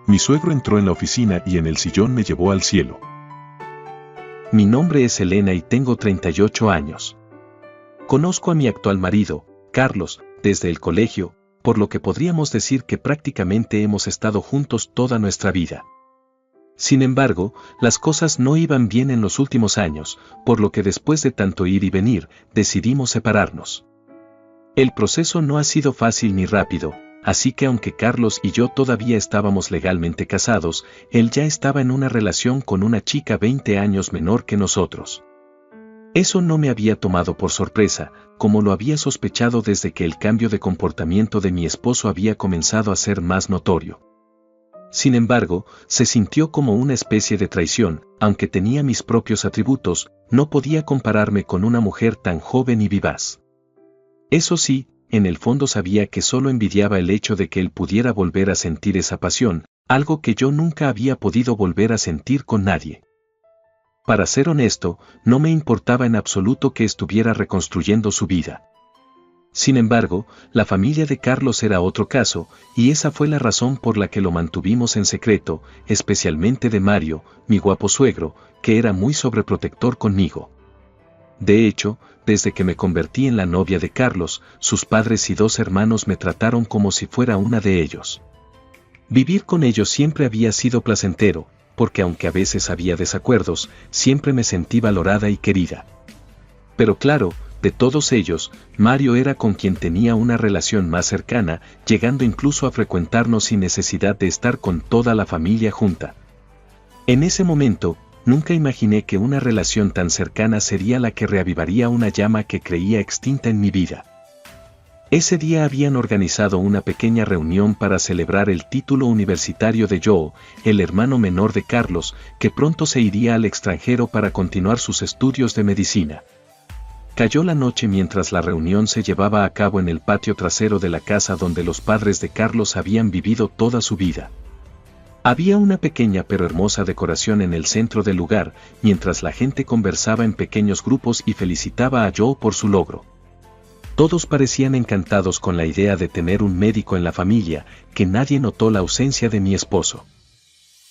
Mi suegro entró en la oficina y en el sillón me llevó al cielo. Mi nombre es Elena y tengo 38 años. Conozco a mi actual marido, Carlos, desde el colegio, por lo que podríamos decir que prácticamente hemos estado juntos toda nuestra vida. Sin embargo, las cosas no iban bien en los últimos años, por lo que después de tanto ir y venir, decidimos separarnos. El proceso no ha sido fácil ni rápido, así que aunque Carlos y yo todavía estábamos legalmente casados, él ya estaba en una relación con una chica 20 años menor que nosotros. Eso no me había tomado por sorpresa, como lo había sospechado desde que el cambio de comportamiento de mi esposo había comenzado a ser más notorio. Sin embargo, se sintió como una especie de traición, aunque tenía mis propios atributos, no podía compararme con una mujer tan joven y vivaz. Eso sí, en el fondo sabía que solo envidiaba el hecho de que él pudiera volver a sentir esa pasión, algo que yo nunca había podido volver a sentir con nadie. Para ser honesto, no me importaba en absoluto que estuviera reconstruyendo su vida. Sin embargo, la familia de Carlos era otro caso, y esa fue la razón por la que lo mantuvimos en secreto, especialmente de Mario, mi guapo suegro, que era muy sobreprotector conmigo. De hecho, desde que me convertí en la novia de Carlos, sus padres y 2 hermanos me trataron como si fuera una de ellos. Vivir con ellos siempre había sido placentero, porque aunque a veces había desacuerdos, siempre me sentí valorada y querida. Pero claro, de todos ellos, Mario era con quien tenía una relación más cercana, llegando incluso a frecuentarnos sin necesidad de estar con toda la familia junta. En ese momento, nunca imaginé que una relación tan cercana sería la que reavivaría una llama que creía extinta en mi vida. Ese día habían organizado una pequeña reunión para celebrar el título universitario de Joe, el hermano menor de Carlos, que pronto se iría al extranjero para continuar sus estudios de medicina. Cayó la noche mientras la reunión se llevaba a cabo en el patio trasero de la casa donde los padres de Carlos habían vivido toda su vida. Había una pequeña pero hermosa decoración en el centro del lugar, mientras la gente conversaba en pequeños grupos y felicitaba a Joe por su logro. Todos parecían encantados con la idea de tener un médico en la familia, que nadie notó la ausencia de mi esposo.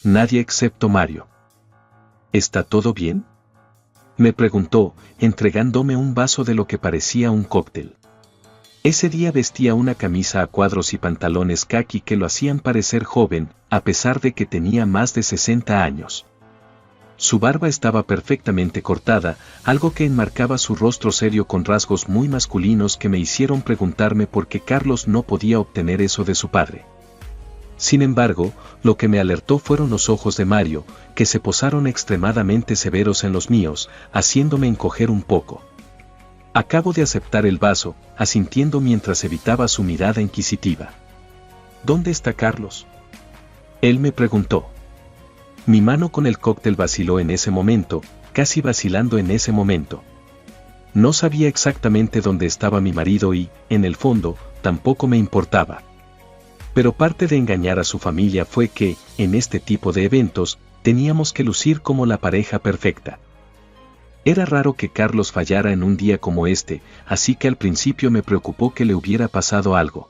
Nadie excepto Mario. ¿Está todo bien?, me preguntó, entregándome un vaso de lo que parecía un cóctel. Ese día vestía una camisa a cuadros y pantalones caqui que lo hacían parecer joven, a pesar de que tenía más de 60 años. Su barba estaba perfectamente cortada, algo que enmarcaba su rostro serio con rasgos muy masculinos que me hicieron preguntarme por qué Carlos no podía obtener eso de su padre. Sin embargo, lo que me alertó fueron los ojos de Mario, que se posaron extremadamente severos en los míos, haciéndome encoger un poco. Acabo de aceptar el vaso, asintiendo mientras evitaba su mirada inquisitiva. ¿Dónde está Carlos?, él me preguntó. Mi mano con el cóctel vaciló en ese momento, casi vacilando en ese momento. No sabía exactamente dónde estaba mi marido y, en el fondo, tampoco me importaba. Pero parte de engañar a su familia fue que, en este tipo de eventos, teníamos que lucir como la pareja perfecta. Era raro que Carlos fallara en un día como este, así que al principio me preocupó que le hubiera pasado algo.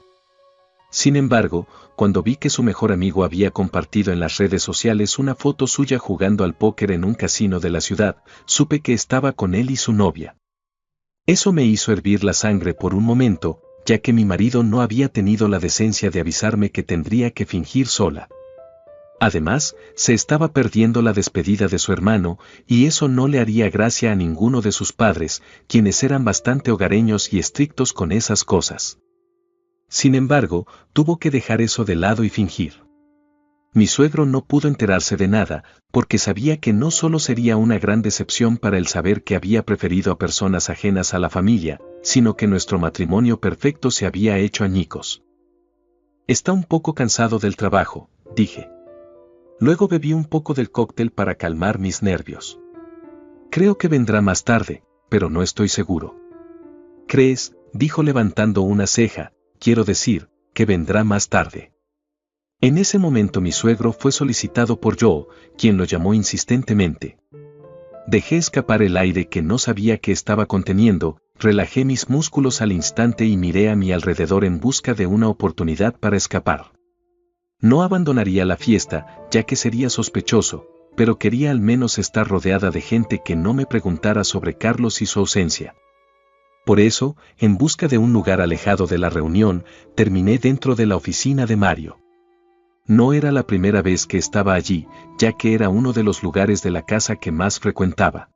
Sin embargo, cuando vi que su mejor amigo había compartido en las redes sociales una foto suya jugando al póker en un casino de la ciudad, supe que estaba con él y su novia. Eso me hizo hervir la sangre por un momento, ya que mi marido no había tenido la decencia de avisarme que tendría que fingir sola. Además, se estaba perdiendo la despedida de su hermano, y eso no le haría gracia a ninguno de sus padres, quienes eran bastante hogareños y estrictos con esas cosas. Sin embargo, tuvo que dejar eso de lado y fingir. Mi suegro no pudo enterarse de nada, porque sabía que no solo sería una gran decepción para él saber que había preferido a personas ajenas a la familia, sino que nuestro matrimonio perfecto se había hecho añicos. Está un poco cansado del trabajo, dije. Luego bebí un poco del cóctel para calmar mis nervios. Creo que vendrá más tarde, pero no estoy seguro. ¿Crees?, dijo levantando una ceja, quiero decir, que vendrá más tarde. En ese momento mi suegro fue solicitado por Joe, quien lo llamó insistentemente. Dejé escapar el aire que no sabía que estaba conteniendo, relajé mis músculos al instante y miré a mi alrededor en busca de una oportunidad para escapar. No abandonaría la fiesta, ya que sería sospechoso, pero quería al menos estar rodeada de gente que no me preguntara sobre Carlos y su ausencia. Por eso, en busca de un lugar alejado de la reunión, terminé dentro de la oficina de Mario. No era la primera vez que estaba allí, ya que era uno de los lugares de la casa que más frecuentaba.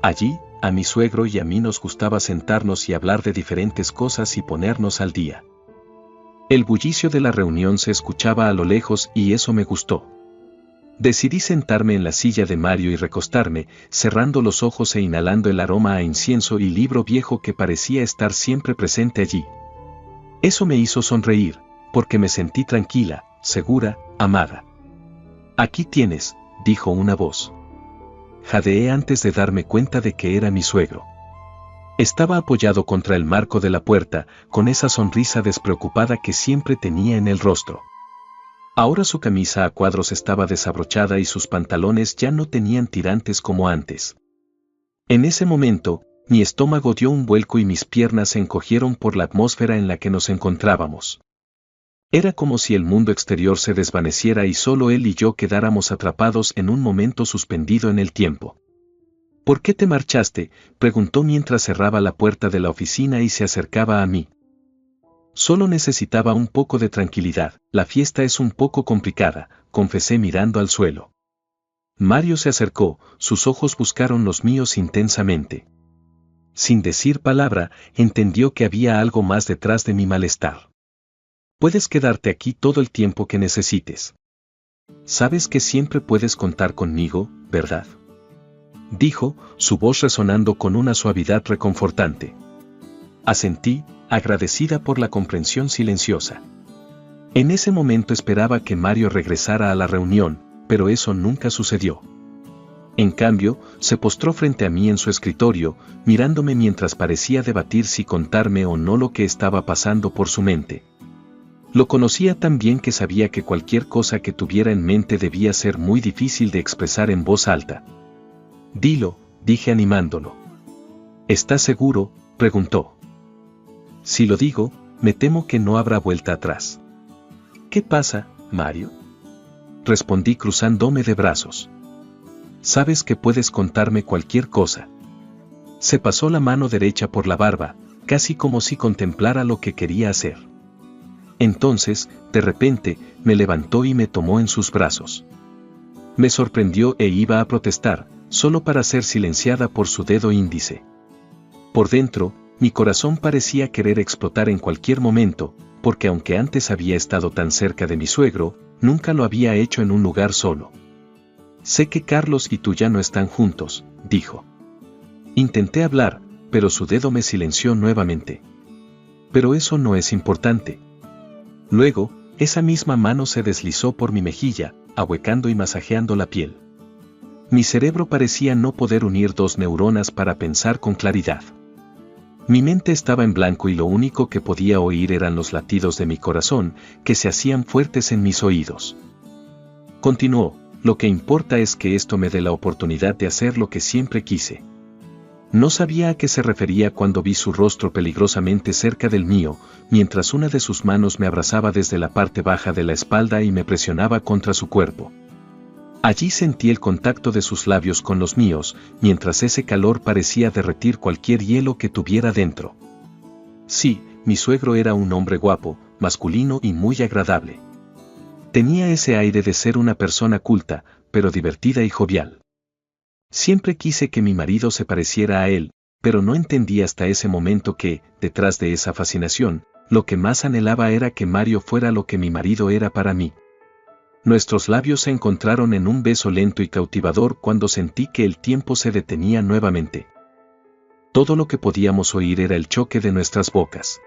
Allí, a mi suegro y a mí nos gustaba sentarnos y hablar de diferentes cosas y ponernos al día. El bullicio de la reunión se escuchaba a lo lejos y eso me gustó. Decidí sentarme en la silla de Mario y recostarme, cerrando los ojos e inhalando el aroma a incienso y libro viejo que parecía estar siempre presente allí. Eso me hizo sonreír, porque me sentí tranquila, segura, amada. «Aquí tienes», dijo una voz. Jadeé antes de darme cuenta de que era mi suegro. Estaba apoyado contra el marco de la puerta, con esa sonrisa despreocupada que siempre tenía en el rostro. Ahora su camisa a cuadros estaba desabrochada y sus pantalones ya no tenían tirantes como antes. En ese momento, mi estómago dio un vuelco y mis piernas se encogieron por la atmósfera en la que nos encontrábamos. Era como si el mundo exterior se desvaneciera y solo él y yo quedáramos atrapados en un momento suspendido en el tiempo. «¿Por qué te marchaste?», preguntó mientras cerraba la puerta de la oficina y se acercaba a mí. «Solo necesitaba un poco de tranquilidad, la fiesta es un poco complicada», confesé mirando al suelo. Mario se acercó, sus ojos buscaron los míos intensamente. Sin decir palabra, entendió que había algo más detrás de mi malestar. «Puedes quedarte aquí todo el tiempo que necesites. Sabes que siempre puedes contar conmigo, ¿verdad?», dijo, su voz resonando con una suavidad reconfortante. Asentí, agradecida por la comprensión silenciosa. En ese momento esperaba que Mario regresara a la reunión, pero eso nunca sucedió. En cambio, se postró frente a mí en su escritorio, mirándome mientras parecía debatir si contarme o no lo que estaba pasando por su mente. Lo conocía tan bien que sabía que cualquier cosa que tuviera en mente debía ser muy difícil de expresar en voz alta. «Dilo», dije animándolo. «¿Estás seguro?», preguntó. «Si lo digo, me temo que no habrá vuelta atrás». «¿Qué pasa, Mario?», respondí cruzándome de brazos. «Sabes que puedes contarme cualquier cosa». Se pasó la mano derecha por la barba, casi como si contemplara lo que quería hacer. Entonces, de repente, me levantó y me tomó en sus brazos. Me sorprendió e iba a protestar, solo para ser silenciada por su dedo índice. Por dentro, mi corazón parecía querer explotar en cualquier momento, porque aunque antes había estado tan cerca de mi suegro, nunca lo había hecho en un lugar solo. «Sé que Carlos y tú ya no están juntos», dijo. Intenté hablar, pero su dedo me silenció nuevamente. «Pero eso no es importante». Luego, esa misma mano se deslizó por mi mejilla, ahuecando y masajeando la piel. Mi cerebro parecía no poder unir dos neuronas para pensar con claridad. Mi mente estaba en blanco y lo único que podía oír eran los latidos de mi corazón, que se hacían fuertes en mis oídos. Continuó: «Lo que importa es que esto me dé la oportunidad de hacer lo que siempre quise». No sabía a qué se refería cuando vi su rostro peligrosamente cerca del mío, mientras una de sus manos me abrazaba desde la parte baja de la espalda y me presionaba contra su cuerpo. Allí sentí el contacto de sus labios con los míos, mientras ese calor parecía derretir cualquier hielo que tuviera dentro. Sí, mi suegro era un hombre guapo, masculino y muy agradable. Tenía ese aire de ser una persona culta, pero divertida y jovial. Siempre quise que mi marido se pareciera a él, pero no entendí hasta ese momento que, detrás de esa fascinación, lo que más anhelaba era que Mario fuera lo que mi marido era para mí. Nuestros labios se encontraron en un beso lento y cautivador cuando sentí que el tiempo se detenía nuevamente. Todo lo que podíamos oír era el choque de nuestras bocas.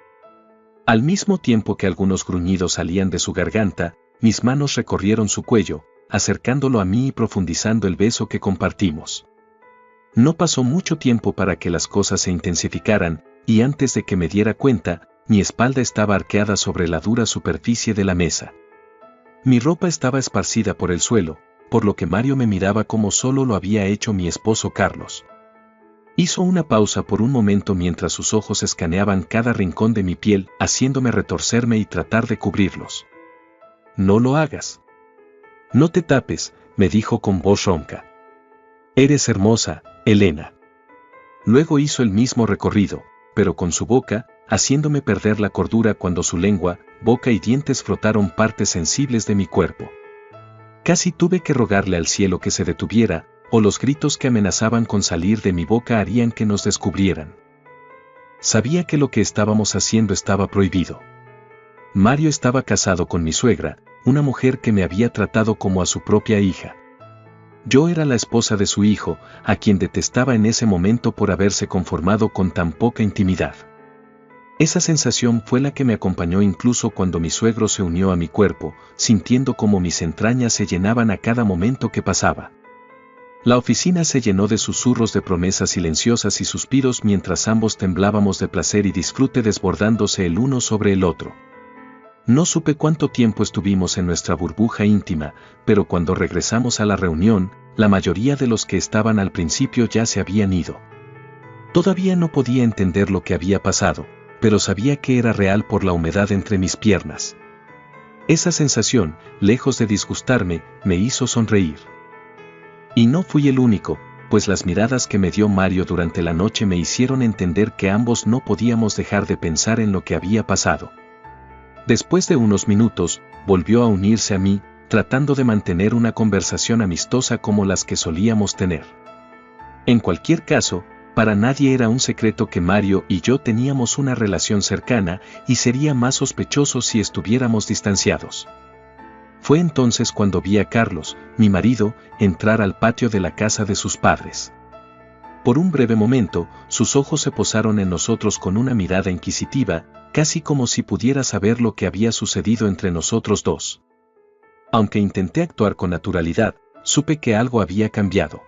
Al mismo tiempo que algunos gruñidos salían de su garganta, mis manos recorrieron su cuello, acercándolo a mí y profundizando el beso que compartimos. No pasó mucho tiempo para que las cosas se intensificaran, y antes de que me diera cuenta, mi espalda estaba arqueada sobre la dura superficie de la mesa. Mi ropa estaba esparcida por el suelo, por lo que Mario me miraba como solo lo había hecho mi esposo Carlos. Hizo una pausa por un momento mientras sus ojos escaneaban cada rincón de mi piel, haciéndome retorcerme y tratar de cubrirlos. No lo hagas. No te tapes, me dijo con voz ronca. Eres hermosa, Elena. Luego hizo el mismo recorrido, pero con su boca, haciéndome perder la cordura cuando su lengua, boca y dientes frotaron partes sensibles de mi cuerpo. Casi tuve que rogarle al cielo que se detuviera, o los gritos que amenazaban con salir de mi boca harían que nos descubrieran. Sabía que lo que estábamos haciendo estaba prohibido. Mario estaba casado con mi suegra, una mujer que me había tratado como a su propia hija. Yo era la esposa de su hijo, a quien detestaba en ese momento por haberse conformado con tan poca intimidad. Esa sensación fue la que me acompañó incluso cuando mi suegro se unió a mi cuerpo, sintiendo como mis entrañas se llenaban a cada momento que pasaba. La oficina se llenó de susurros de promesas silenciosas y suspiros mientras ambos temblábamos de placer y disfrute desbordándose el uno sobre el otro. No supe cuánto tiempo estuvimos en nuestra burbuja íntima, pero cuando regresamos a la reunión, la mayoría de los que estaban al principio ya se habían ido. Todavía no podía entender lo que había pasado, pero sabía que era real por la humedad entre mis piernas. Esa sensación, lejos de disgustarme, me hizo sonreír. Y no fui el único, pues las miradas que me dio Mario durante la noche me hicieron entender que ambos no podíamos dejar de pensar en lo que había pasado. Después de unos minutos, volvió a unirse a mí, tratando de mantener una conversación amistosa como las que solíamos tener. En cualquier caso, para nadie era un secreto que Mario y yo teníamos una relación cercana y sería más sospechoso si estuviéramos distanciados. Fue entonces cuando vi a Carlos, mi marido, entrar al patio de la casa de sus padres. Por un breve momento, sus ojos se posaron en nosotros con una mirada inquisitiva, casi como si pudiera saber lo que había sucedido entre nosotros dos. Aunque intenté actuar con naturalidad, supe que algo había cambiado.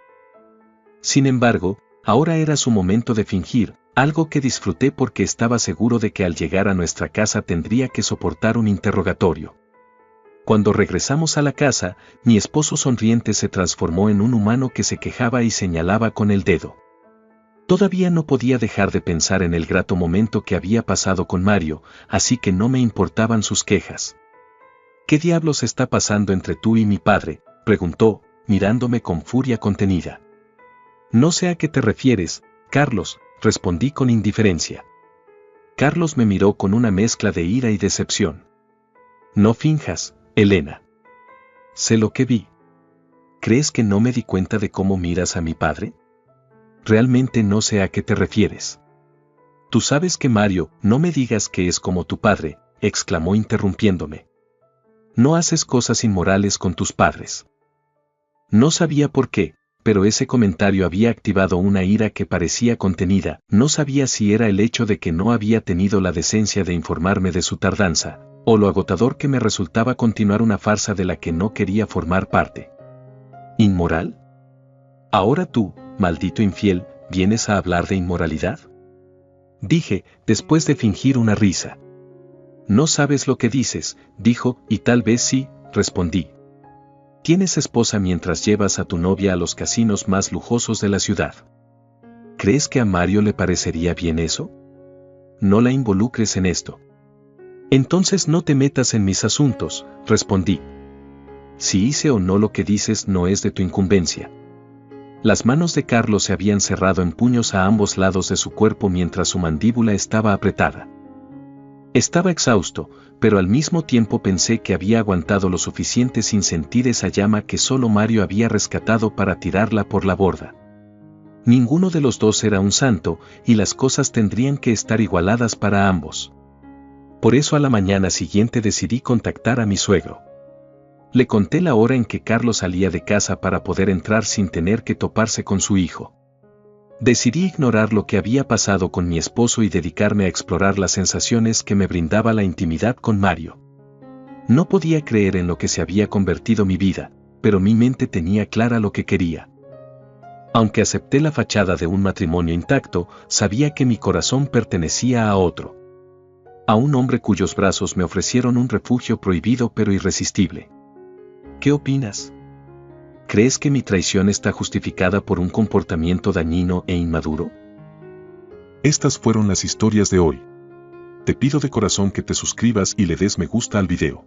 Sin embargo, ahora era su momento de fingir, algo que disfruté porque estaba seguro de que al llegar a nuestra casa tendría que soportar un interrogatorio. Cuando regresamos a la casa, mi esposo sonriente se transformó en un humano que se quejaba y señalaba con el dedo. Todavía no podía dejar de pensar en el grato momento que había pasado con Mario, así que no me importaban sus quejas. ¿Qué diablos está pasando entre tú y mi padre?, preguntó, mirándome con furia contenida. No sé a qué te refieres, Carlos, respondí con indiferencia. Carlos me miró con una mezcla de ira y decepción. No finjas, Elena. Sé lo que vi. ¿Crees que no me di cuenta de cómo miras a mi padre? Realmente no sé a qué te refieres. Tú sabes que Mario, no me digas que es como tu padre, exclamó interrumpiéndome. No haces cosas inmorales con tus padres. No sabía por qué, pero ese comentario había activado una ira que parecía contenida. No sabía si era el hecho de que no había tenido la decencia de informarme de su tardanza, o lo agotador que me resultaba continuar una farsa de la que no quería formar parte. ¿Inmoral? Ahora tú, maldito infiel, ¿vienes a hablar de inmoralidad? Dije, después de fingir una risa. No sabes lo que dices, dijo, y tal vez sí, respondí. Tienes esposa mientras llevas a tu novia a los casinos más lujosos de la ciudad. ¿Crees que a Mario le parecería bien eso? No la involucres en esto. Entonces no te metas en mis asuntos, respondí. Si hice o no lo que dices no es de tu incumbencia. Las manos de Carlos se habían cerrado en puños a ambos lados de su cuerpo mientras su mandíbula estaba apretada. Estaba exhausto, pero al mismo tiempo pensé que había aguantado lo suficiente sin sentir esa llama que solo Mario había rescatado para tirarla por la borda. Ninguno de los dos era un santo, y las cosas tendrían que estar igualadas para ambos. Por eso a la mañana siguiente decidí contactar a mi suegro. Le conté la hora en que Carlos salía de casa para poder entrar sin tener que toparse con su hijo. Decidí ignorar lo que había pasado con mi esposo y dedicarme a explorar las sensaciones que me brindaba la intimidad con Mario. No podía creer en lo que se había convertido mi vida, pero mi mente tenía clara lo que quería. Aunque acepté la fachada de un matrimonio intacto, sabía que mi corazón pertenecía a otro. A un hombre cuyos brazos me ofrecieron un refugio prohibido pero irresistible. ¿Qué opinas? ¿Crees que mi traición está justificada por un comportamiento dañino e inmaduro? Estas fueron las historias de hoy. Te pido de corazón que te suscribas y le des me gusta al video.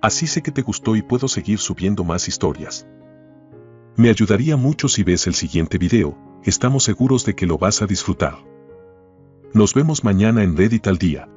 Así sé que te gustó y puedo seguir subiendo más historias. Me ayudaría mucho si ves el siguiente video, estamos seguros de que lo vas a disfrutar. Nos vemos mañana en Reddit al día.